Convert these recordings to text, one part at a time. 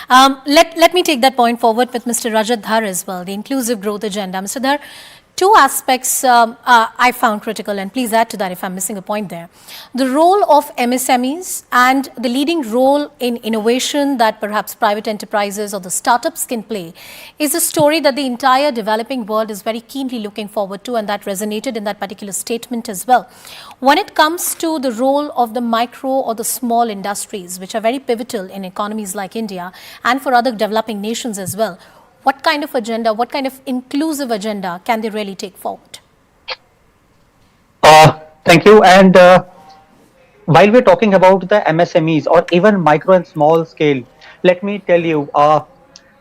Let me take that point forward with Mr. Rajat Dhar as well, the inclusive growth agenda. Mr. Dhar, two aspects I found critical, and please add to that if I'm missing a point there. The role of MSMEs and the leading role in innovation that perhaps private enterprises or the startups can play is a story that the entire developing world is very keenly looking forward to, and that resonated in that particular statement as well. When it comes to the role of the micro or the small industries, which are very pivotal in economies like India and for other developing nations as well, what kind of agenda, what kind of inclusive agenda can they really take forward? Thank you. And while we're talking about the MSMEs or even micro and small scale, let me tell you,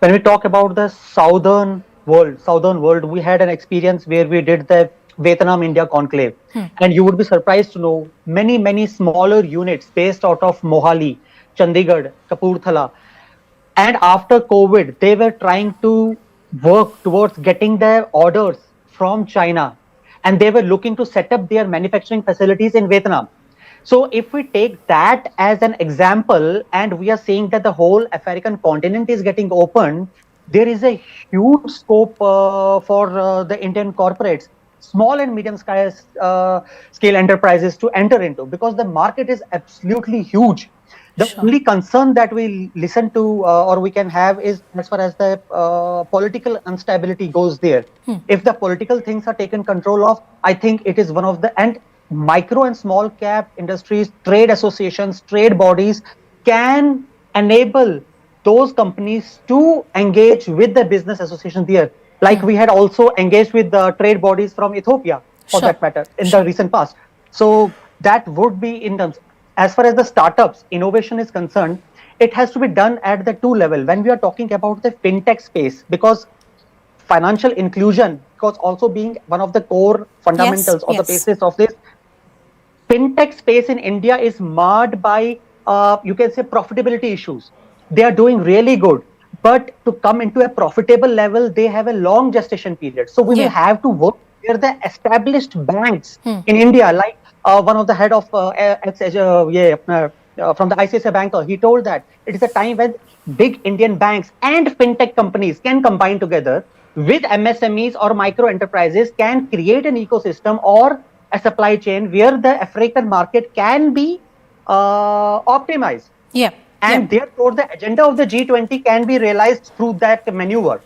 when we talk about the southern world, we had an experience where we did the Vietnam-India conclave. And you would be surprised to know many smaller units based out of Mohali, Chandigarh, Kapurthala. And after COVID, they were trying to work towards getting their orders from China, and they were looking to set up their manufacturing facilities in Vietnam. So if we take that as an example, and we are seeing that the whole African continent is getting open, there is a huge scope for the Indian corporates, small and medium scale enterprises to enter into, because the market is absolutely huge. The only concern that we listen to or we can have is as far as the political instability goes there. If the political things are taken control of, I think it is one of the, and micro and small cap industries, trade associations, trade bodies can enable those companies to engage with the business association there. Like we had also engaged with the trade bodies from Ethiopia, for that matter, in the recent past. So that would be in terms. As far as the startups, innovation is concerned, it has to be done at the two level. When we are talking about the fintech space, because financial inclusion, because also being one of the core fundamentals or the basis of this, fintech space in India is marred by, you can say, profitability issues. They are doing really good, but to come into a profitable level, they have a long gestation period. So we will have to work where the established banks in India, like one of the head of from the ICICI Bank, he told that it is a time when big Indian banks and fintech companies can combine together with MSMEs or micro enterprises, can create an ecosystem or a supply chain where the African market can be optimized. And therefore, the agenda of the G20 can be realized through that maneuver.